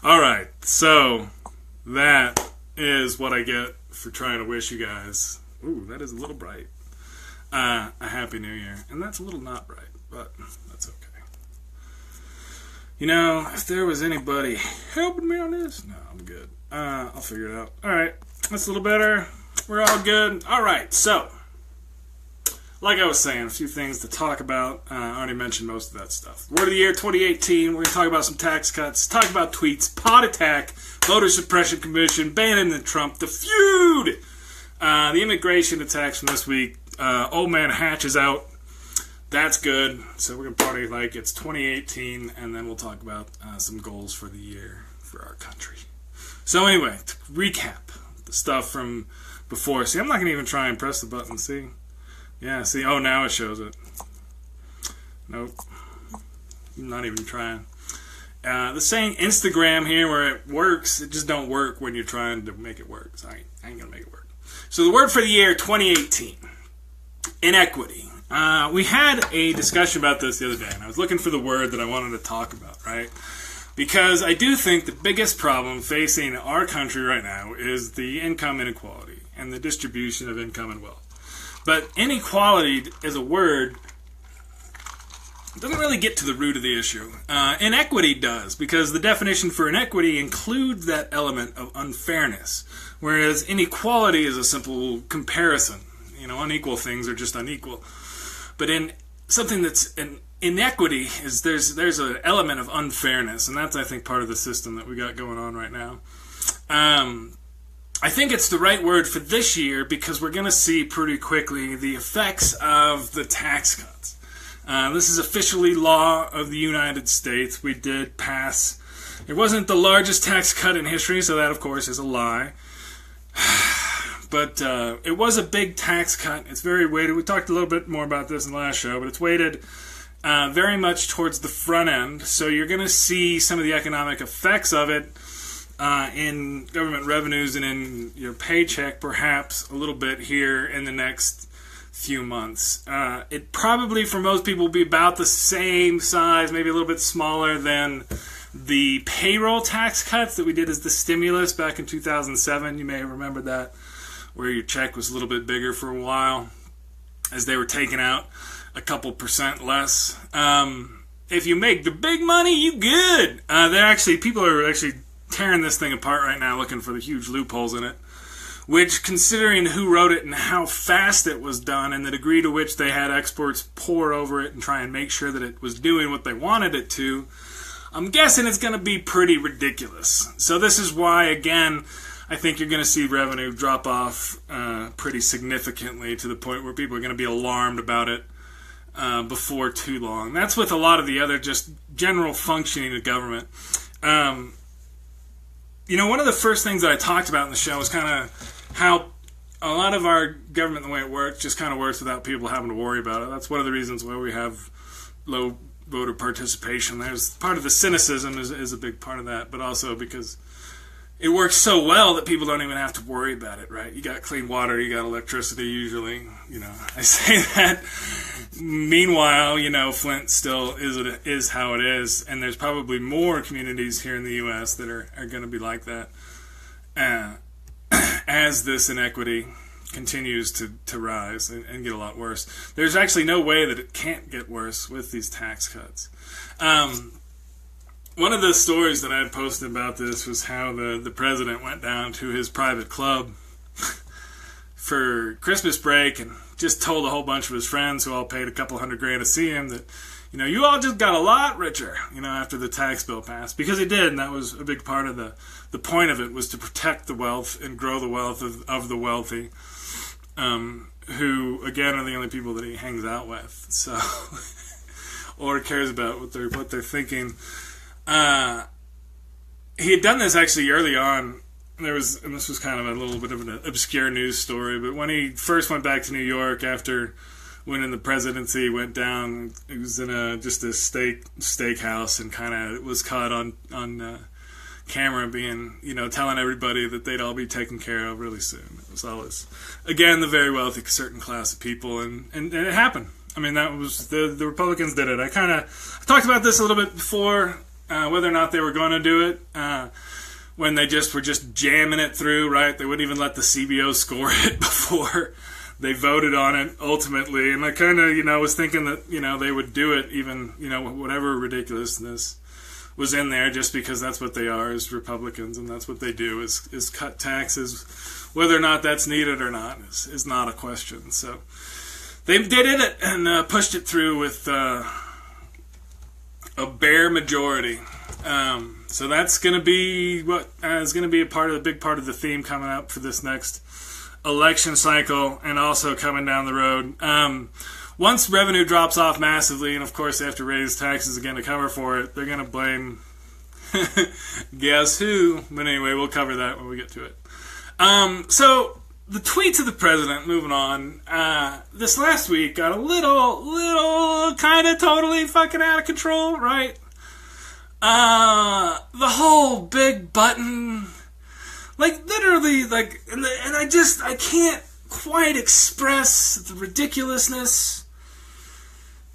Alright, so that is what I get for trying to wish you guys, ooh, that is a little bright, a Happy New Year. And that's a little not bright, but that's okay. You know, if there was anybody helping me on this, no, I'm good. I'll figure it out. Alright, that's a little better. We're all good. Alright, so, like I was saying, a few things to talk about. I already mentioned most of that stuff. Word of the year 2018. We're going to talk about some tax cuts, talk about tweets, pot attack, voter suppression commission, Bannon and Trump, the feud, the immigration attacks from this week. Old man Hatch is out. That's good. So we're going to party like it's 2018, and then we'll talk about some goals for the year for our country. So anyway, to recap the stuff from before. See, I'm not going to even try and press the button, see? Yeah, see, oh, now it shows it. Nope. I'm not even trying. The saying Instagram here where it works, it just don't work when you're trying to make it work. So I ain't going to make it work. So the word for the year 2018, inequity. We had a discussion about this the other day, and I was looking for the word that I wanted to talk about, right? Because I do think the biggest problem facing our country right now is the income inequality and the distribution of income and wealth. But inequality as a word doesn't really get to the root of the issue. Inequity does, because the definition for inequity includes that element of unfairness, whereas inequality is a simple comparison. You know, unequal things are just unequal. But in something that's an inequity, is there's an element of unfairness, and that's, I think, part of the system that we got going on right now. I think it's the right word for this year because we're going to see pretty quickly the effects of the tax cuts. This is officially law of the United States. We did pass. It wasn't the largest tax cut in history, so that, of course, is a lie. But it was a big tax cut. It's very weighted. We talked a little bit more about this in the last show, but it's weighted very much towards the front end. So you're going to see some of the economic effects of it in government revenues and in your paycheck, perhaps a little bit here in the next few months. It probably, for most people, will be about the same size, maybe a little bit smaller than the payroll tax cuts that we did as the stimulus back in 2007. You may remember that, where your check was a little bit bigger for a while as they were taking out a couple percent less. If you make the big money, you good. People are actually tearing this thing apart right now, looking for the huge loopholes in it, which, considering who wrote it and how fast it was done and the degree to which they had experts pour over it and try and make sure that it was doing what they wanted it to, I'm guessing it's going to be pretty ridiculous. So this is why, again, I think you're going to see revenue drop off pretty significantly to the point where people are going to be alarmed about it before too long. That's with a lot of the other just general functioning of government. You know, one of the first things that I talked about in the show was kind of how a lot of our government, the way it works, just kind of works without people having to worry about it. That's one of the reasons why we have low voter participation. There's part of the cynicism is a big part of that, but also because it works so well that people don't even have to worry about it, right? You got clean water, you got electricity usually, you know. I say that. Meanwhile, you know, Flint still is how it is, and there's probably more communities here in the U.S. that are going to be like that as this inequity continues to rise and get a lot worse. There's actually no way that it can't get worse with these tax cuts. One of the stories that I had posted about this was how the president went down to his private club for Christmas break and just told a whole bunch of his friends who all paid a couple $100,000 to see him that, you know, you all just got a lot richer, you know, after the tax bill passed. Because he did, and that was a big part of the point of it, was to protect the wealth and grow the wealth of the wealthy, who, again, are the only people that he hangs out with, so, or cares about what they're thinking. He had done this actually early on. And this was kind of a little bit of an obscure news story, but when he first went back to New York after winning the presidency, went down, he was in just a steakhouse and kind of was caught on camera being, you know, telling everybody that they'd all be taken care of really soon. It was always, again, the very wealthy certain class of people, and it happened. I mean, that was, the Republicans did it. I talked about this a little bit before whether or not they were going to do it. When they were just jamming it through, right? They wouldn't even let the CBO score it before they voted on it ultimately. And I kind of, was thinking that, they would do it even, whatever ridiculousness was in there, just because that's what they are as Republicans, and that's what they do is cut taxes. Whether or not that's needed or not is not a question. So they did it and pushed it through with a bare majority. So that's going to be what is going to be a big part of the theme coming up for this next election cycle, and also coming down the road. Once revenue drops off massively, and of course they have to raise taxes again to cover for it, they're going to blame guess who. But anyway, we'll cover that when we get to it. So the tweets of the president, moving on, this last week got a little kind of totally fucking out of control, right? The whole big button, like literally, like, and I can't quite express the ridiculousness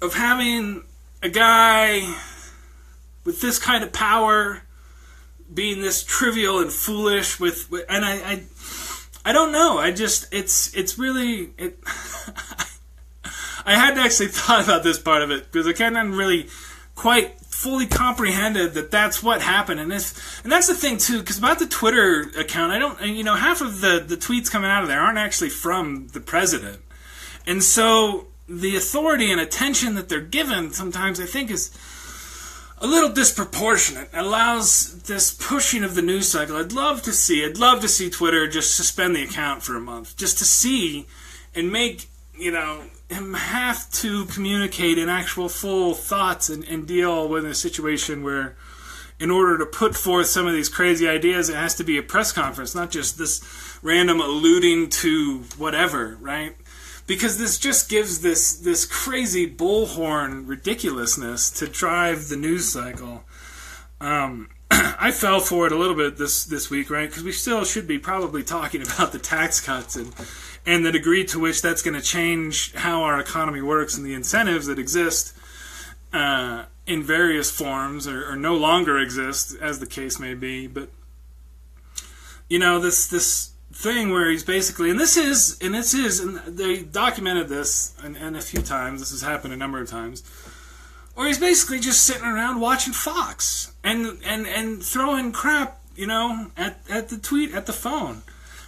of having a guy with this kind of power being this trivial and foolish and I don't know. It's really I hadn't actually thought about this part of it because I hadn't really quite fully comprehended that that's what happened, and that's the thing too. Because about the Twitter account, half of the tweets coming out of there aren't actually from the president, and so the authority and attention that they're given sometimes I think is a little disproportionate. It allows this pushing of the news cycle. I'd love to see Twitter just suspend the account for a month, just to see and make him have to communicate in actual full thoughts and deal with a situation where, in order to put forth some of these crazy ideas, it has to be a press conference, not just this random alluding to whatever, right? Because this just gives this crazy bullhorn ridiculousness to drive the news cycle. I fell for it a little bit this week, right? Because we still should be probably talking about the tax cuts and the degree to which that's going to change how our economy works and the incentives that exist in various forms or no longer exist, as the case may be. But this thing where he's basically, and they documented this and a few times. This has happened a number of times, where he's basically just sitting around watching Fox and throwing crap, at the phone.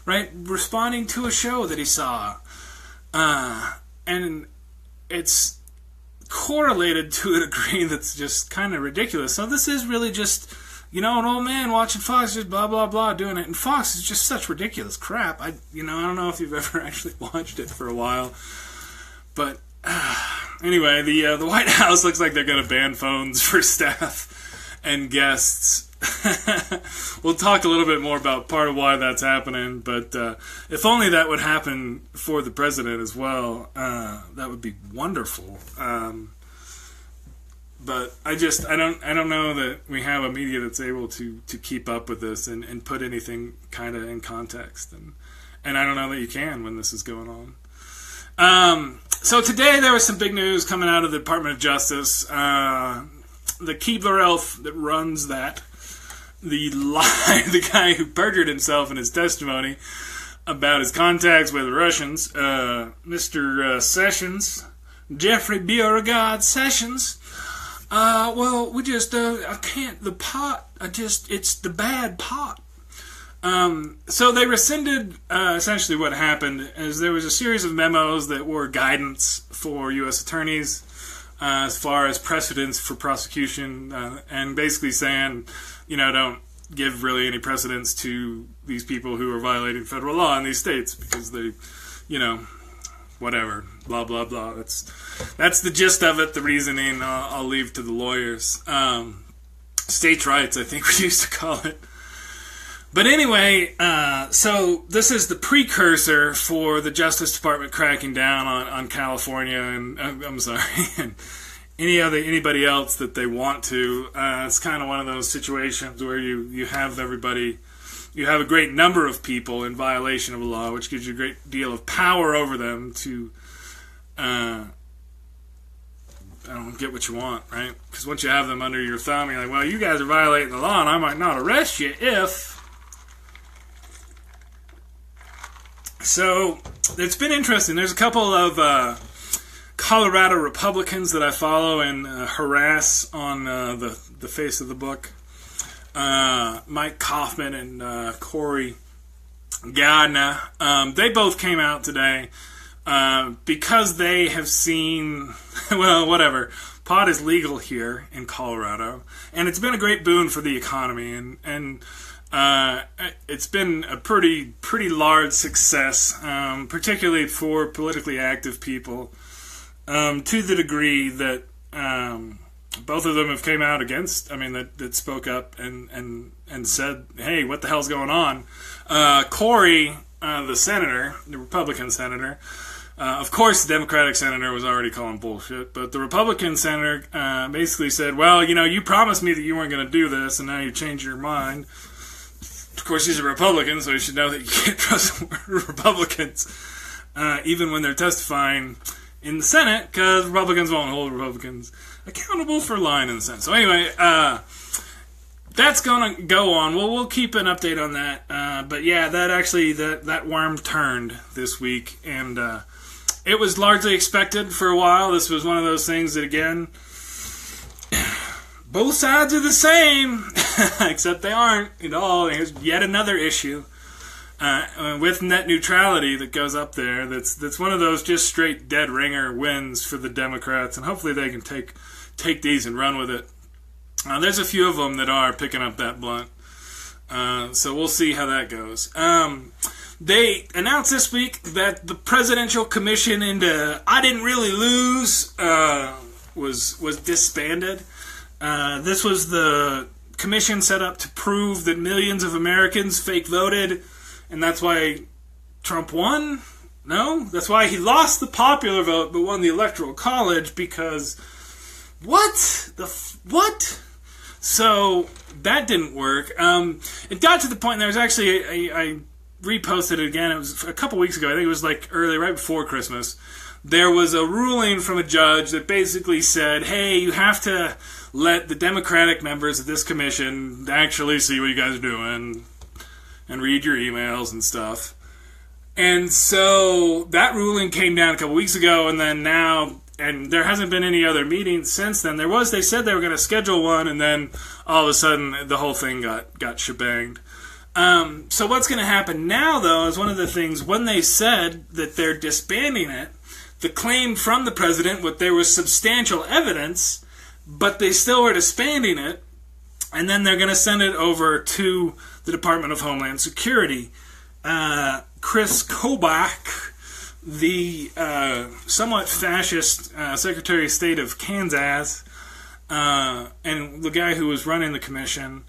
Right, responding to a show that he saw, and it's correlated to a degree that's just kind of ridiculous. So this is really just, an old man watching Fox, just blah blah blah, doing it. And Fox is just such ridiculous crap. I don't know if you've ever actually watched it for a while, but anyway, the White House looks like they're going to ban phones for staff and guests. We'll talk a little bit more about part of why that's happening, but if only that would happen for the president as well, that would be wonderful. But I don't know that we have a media that's able to keep up with this and put anything kind of in context, and I don't know that you can when this is going on. So today there was some big news coming out of the Department of Justice. The Keebler elf that runs that, the guy who perjured himself in his testimony about his contacts with the Russians, Mr. Sessions, Jeffrey Beauregard Sessions. We just, I can't, it's the bad pot. So they rescinded, essentially what happened is there was a series of memos that were guidance for U.S. attorneys, as far as precedents for prosecution, and basically saying, don't give really any precedence to these people who are violating federal law in these states because they, whatever, blah, blah, blah. That's the gist of it. The reasoning I'll leave to the lawyers. States' rights, I think we used to call it. But anyway, so this is the precursor for the Justice Department cracking down on California and, I'm sorry, and anybody else that they want to. It's kind of one of those situations where you have everybody, you have a great number of people in violation of a law, which gives you a great deal of power over them to don't get what you want, right? Because once you have them under your thumb, you're like, well, you guys are violating the law, and I might not arrest you if. So it's been interesting. There's a couple of Colorado Republicans that I follow and harass on the face of the book. Mike Kaufman and Corey Gardner. They both came out today because they have seen, well, whatever. Pot is legal here in Colorado, and it's been a great boon for the economy, and it's been a pretty large success, particularly for politically active people, to the degree that both of them have came out against. I mean, that spoke up and said, "Hey, what the hell's going on?" Corey, the senator, the Republican senator, of course, the Democratic senator was already calling bullshit, but the Republican senator basically said, "Well, you promised me that you weren't going to do this, and now you changed your mind." Of course, he's a Republican, so you should know that you can't trust Republicans, even when they're testifying in the Senate, because Republicans won't hold Republicans accountable for lying in the Senate. So anyway, that's going to go on. Well, we'll keep an update on that. But yeah, that worm turned this week, and it was largely expected for a while. This was one of those things that, again, both sides are the same, except they aren't at all. Here's yet another issue with net neutrality that goes up there. That's one of those just straight dead ringer wins for the Democrats, and hopefully they can take these and run with it. There's a few of them that are picking up that blunt, so we'll see how that goes. They announced this week that the Presidential Commission into I Didn't Really Lose was disbanded. This was the commission set up to prove that millions of Americans fake voted, and that's why Trump won? No? That's why he lost the popular vote but won the Electoral College, because what? What? So that didn't work. It got to the point, there was actually, I reposted it again, it was a couple weeks ago, I think it was like early, right before Christmas. There was a ruling from a judge that basically said, hey, you have to let the Democratic members of this commission actually see what you guys are doing and read your emails and stuff. And so that ruling came down a couple weeks ago, and then now, and there hasn't been any other meetings since then. They said they were going to schedule one, and then all of a sudden the whole thing got shebanged. So what's going to happen now, though, is one of the things, when they said that they're disbanding it, the claim from the president was there was substantial evidence, but they still were disbanding it, and then they're going to send it over to the Department of Homeland Security. Chris Kobach, the somewhat fascist Secretary of State of Kansas, and the guy who was running the commission,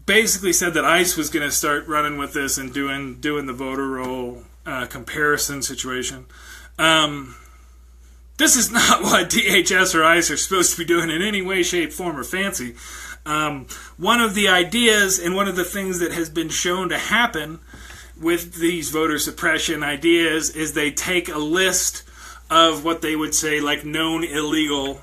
basically said that ICE was going to start running with this and doing the voter roll comparison situation. This is not what DHS or ICE are supposed to be doing in any way, shape, form, or fancy. One of the ideas and one of the things that has been shown to happen with these voter suppression ideas is they take a list of what they would say like known illegal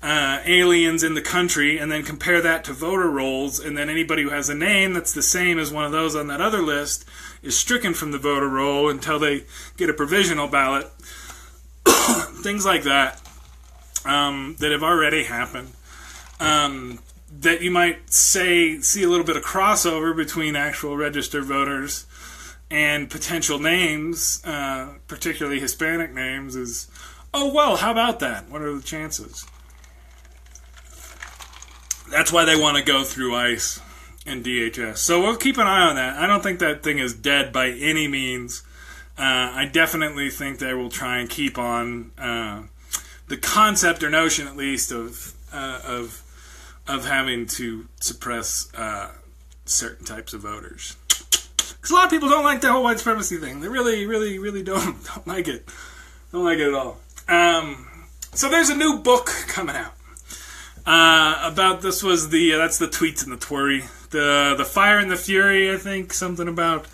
aliens in the country and then compare that to voter rolls, and then anybody who has a name that's the same as one of those on that other list is stricken from the voter roll until they get a provisional ballot. Things like that that have already happened, that you might see a little bit of crossover between actual registered voters and potential names, particularly Hispanic names, is, oh, well, how about that? What are the chances? That's why they want to go through ICE and DHS. So we'll keep an eye on that. I don't think that thing is dead by any means. I definitely think they will try and keep on the concept or notion, at least, of having to suppress certain types of voters. Because a lot of people don't like the whole white supremacy thing. They really, really, really don't like it. Don't like it at all. So there's a new book coming out about this. Was that's the tweets and the Twury, the Fire and the Fury. I think something about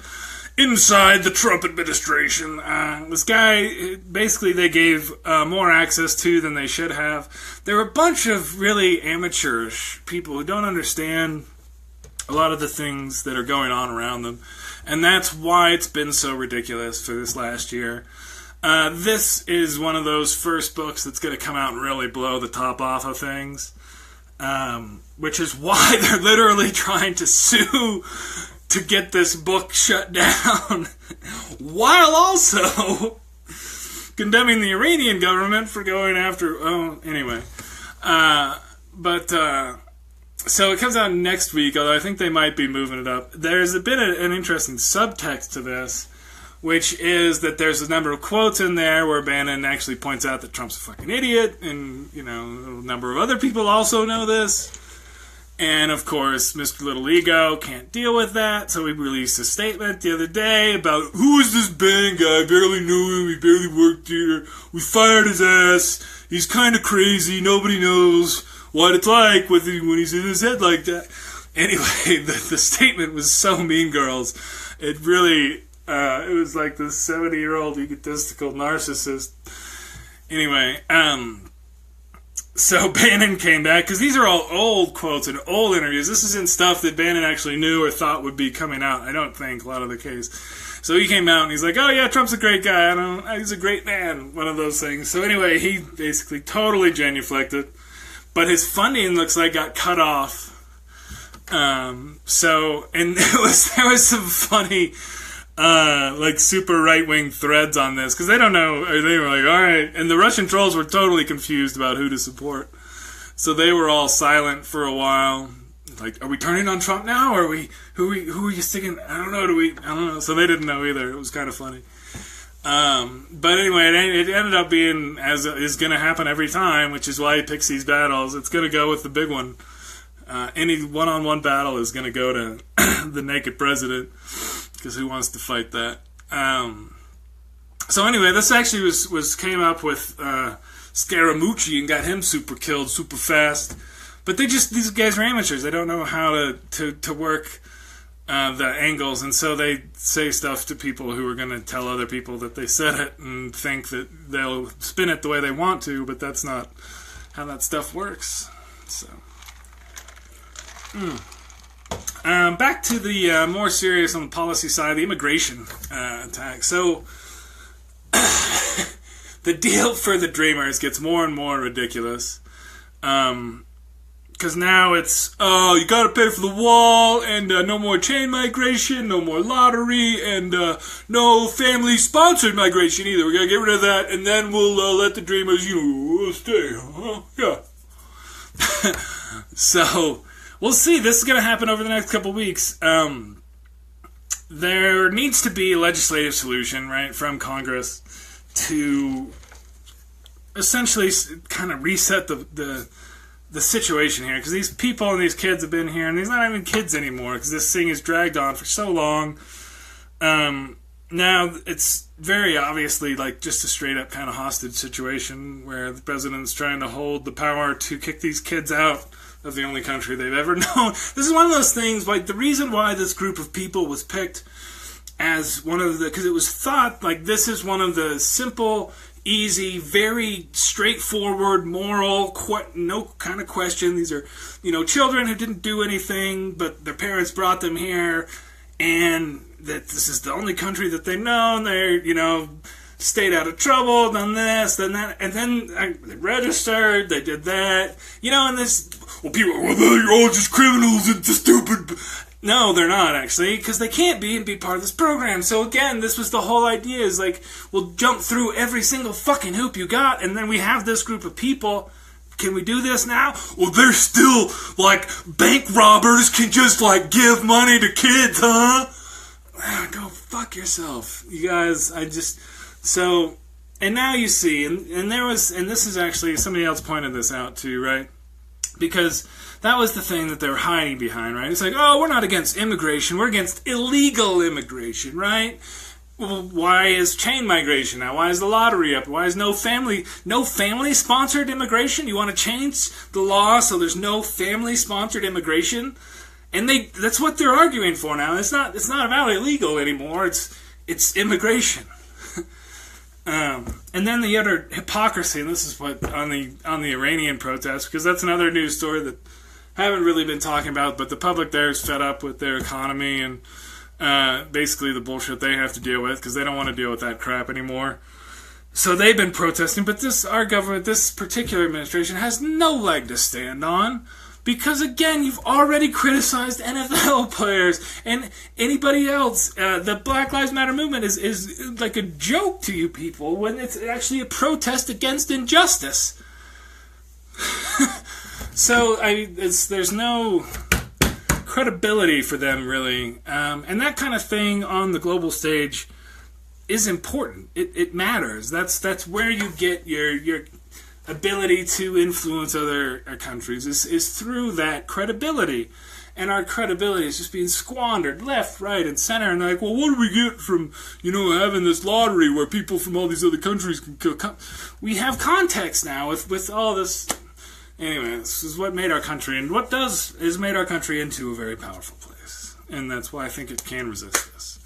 inside the Trump administration. This guy, basically they gave more access to than they should have. There were a bunch of really amateurish people who don't understand a lot of the things that are going on around them. And that's why it's been so ridiculous for this last year. This is one of those first books that's going to come out and really blow the top off of things. Which is why they're literally trying to sue to get this book shut down, while also condemning the Iranian government for going after... Oh, anyway. So it comes out next week, although I think they might be moving it up. There's been an interesting subtext to this, which is that there's a number of quotes in there where Bannon actually points out that Trump's a fucking idiot, and, a number of other people also know this. And, of course, Mr. Little Ego can't deal with that, so he released a statement the other day about, who is this Bannon guy? I barely knew him, he barely worked here, we fired his ass, he's kind of crazy, nobody knows what it's like when he's in his head like that. Anyway, the statement was so mean girls. It really, it was like this 70-year-old egotistical narcissist. Anyway, so Bannon came back, because these are all old quotes and old interviews. This isn't stuff that Bannon actually knew or thought would be coming out, I don't think, a lot of the case. So he came out and he's like, oh yeah, Trump's a great guy, he's a great man, one of those things. So anyway, he basically totally genuflected, but his funding looks like got cut off. And there was some funny... super right-wing threads on this, because they don't know, they were like, alright, and the Russian trolls were totally confused about who to support, so they were all silent for a while, like, are we turning on Trump now, or who are you sticking, I don't know, so they didn't know either. It was kind of funny. But anyway, it ended up being, as is going to happen every time, which is why he picks these battles. It's going to go with the big one. Any one-on-one battle is going to go to the naked president, because who wants to fight that? So anyway, this actually came up with Scaramucci and got him super killed super fast. But these guys are amateurs. They don't know how to work the angles, and so they say stuff to people who are going to tell other people that they said it and think that they'll spin it the way they want to, but that's not how that stuff works. So... back to the more serious on the policy side, the immigration attack. So, the deal for the Dreamers gets more and more ridiculous. Because now it's, you gotta pay for the wall, and no more chain migration, no more lottery, and no family-sponsored migration either. We gotta get rid of that, and then we'll let the Dreamers, stay. Yeah. So... we'll see. This is going to happen over the next couple weeks. There needs to be a legislative solution, right, from Congress to essentially kind of reset the situation here. Because these people and these kids have been here, and these are not even kids anymore, because this thing has dragged on for so long. Now, it's very obviously like just a straight-up kind of hostage situation where the president's trying to hold the power to kick these kids out of the only country they've ever known. This is one of those things, like, the reason why this group of people was picked as one of the... because it was thought, like, this is one of the simple, easy, very straightforward, moral, no kind of question. These are, children who didn't do anything, but their parents brought them here, and that this is the only country that they've known. They're, stayed out of trouble, done this, done that, and then they registered, they did that, and this... well, people are, you're all just criminals and just stupid. No, they're not, actually, because they can't be and be part of this program. So, again, this was the whole idea, is like, we'll jump through every single fucking hoop you got, and then we have this group of people. Can we do this now? Well, they're still, like, bank robbers can just, like, give money to kids, huh? Go fuck yourself. You guys, So, and now you see, and this is actually, somebody else pointed this out too, right? Because that was the thing that they were hiding behind, right? It's like, we're not against immigration, we're against illegal immigration, right? Well, why is chain migration now? Why is the lottery up? Why is no family-sponsored immigration? You want to change the law so there's no family-sponsored immigration? And that's what they're arguing for now. It's not about illegal anymore. It's immigration. And then the other hypocrisy, and this is what on the Iranian protests, because that's another news story that I haven't really been talking about, but the public there is fed up with their economy and basically the bullshit they have to deal with because they don't want to deal with that crap anymore. So they've been protesting, but our government, this particular administration, has no leg to stand on. Because, again, you've already criticized NFL players and anybody else. The Black Lives Matter movement is like a joke to you people when it's actually a protest against injustice. So, there's no credibility for them, really. And that kind of thing on the global stage is important. It matters. That's where you get your ability to influence other countries is through that credibility. And our credibility is just being squandered left, right, and center. And they're like, well, what do we get from, having this lottery where people from all these other countries can come? We have context now with all this. Anyway, this is what made our country, and is made our country into a very powerful place. And that's why I think it can resist this.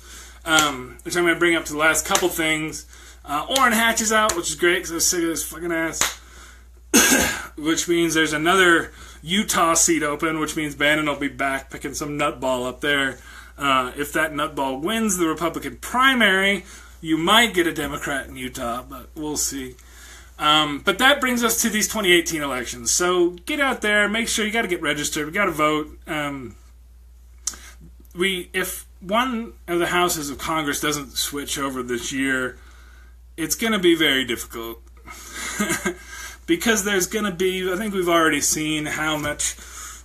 Which I'm going to bring up to the last couple things. Orrin Hatch is out, which is great because I was sick of this fucking ass. Which means there's another Utah seat open, which means Bannon will be back picking some nutball up there. If that nutball wins the Republican primary, you might get a Democrat in Utah, but we'll see. But that brings us to these 2018 elections. So get out there, make sure you got to get registered, we got to vote. If one of the houses of Congress doesn't switch over this year, it's going to be very difficult. Because there's going to be, I think we've already seen how much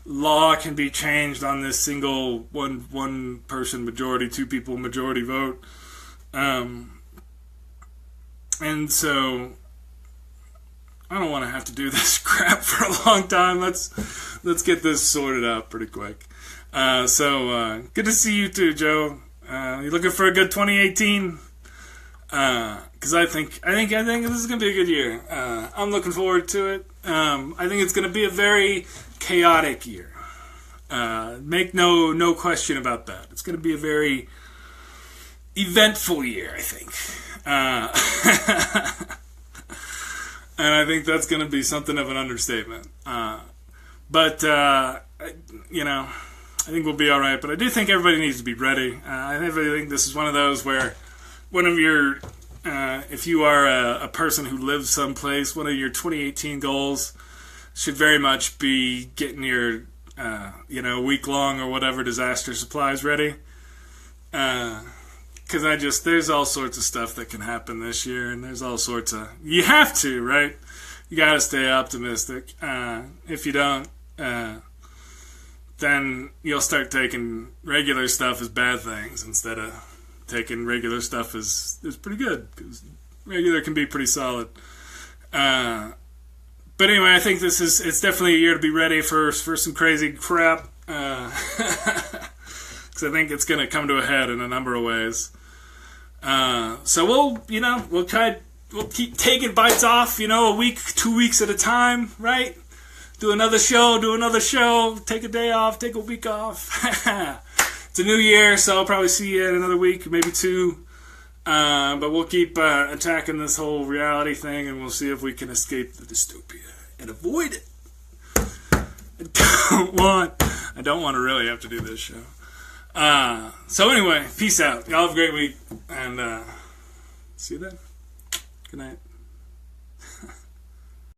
law can be changed on this single one person majority, two people majority vote. And so I don't want to have to do this crap for a long time. Let's get this sorted out pretty quick. So good to see you too, Joe. You looking for a good 2018? Because I think this is gonna be a good year. I'm looking forward to it. I think it's gonna be a very chaotic year. Make no question about that. It's gonna be a very eventful year, I think. And I think that's gonna be something of an understatement. But I think we'll be all right. But I do think everybody needs to be ready. I really think this is one of those where one of your if you are a person who lives someplace, one of your 2018 goals should very much be getting your, week-long or whatever disaster supplies ready. Because there's all sorts of stuff that can happen this year, and there's all sorts of, you have to, right? You gotta stay optimistic. If you don't, then you'll start taking regular stuff as bad things instead of taking regular stuff is pretty good, because regular can be pretty solid. But anyway, I think it's definitely a year to be ready for some crazy crap, because I think it's going to come to a head in a number of ways. So we'll keep taking bites off, a week, 2 weeks at a time, right? Do another show, take a day off, take a week off. It's a new year, so I'll probably see you in another week, maybe two. But we'll keep attacking this whole reality thing, and we'll see if we can escape the dystopia and avoid it. I don't want to really have to do this show. So anyway, peace out. Y'all have a great week, and see you then. Good night.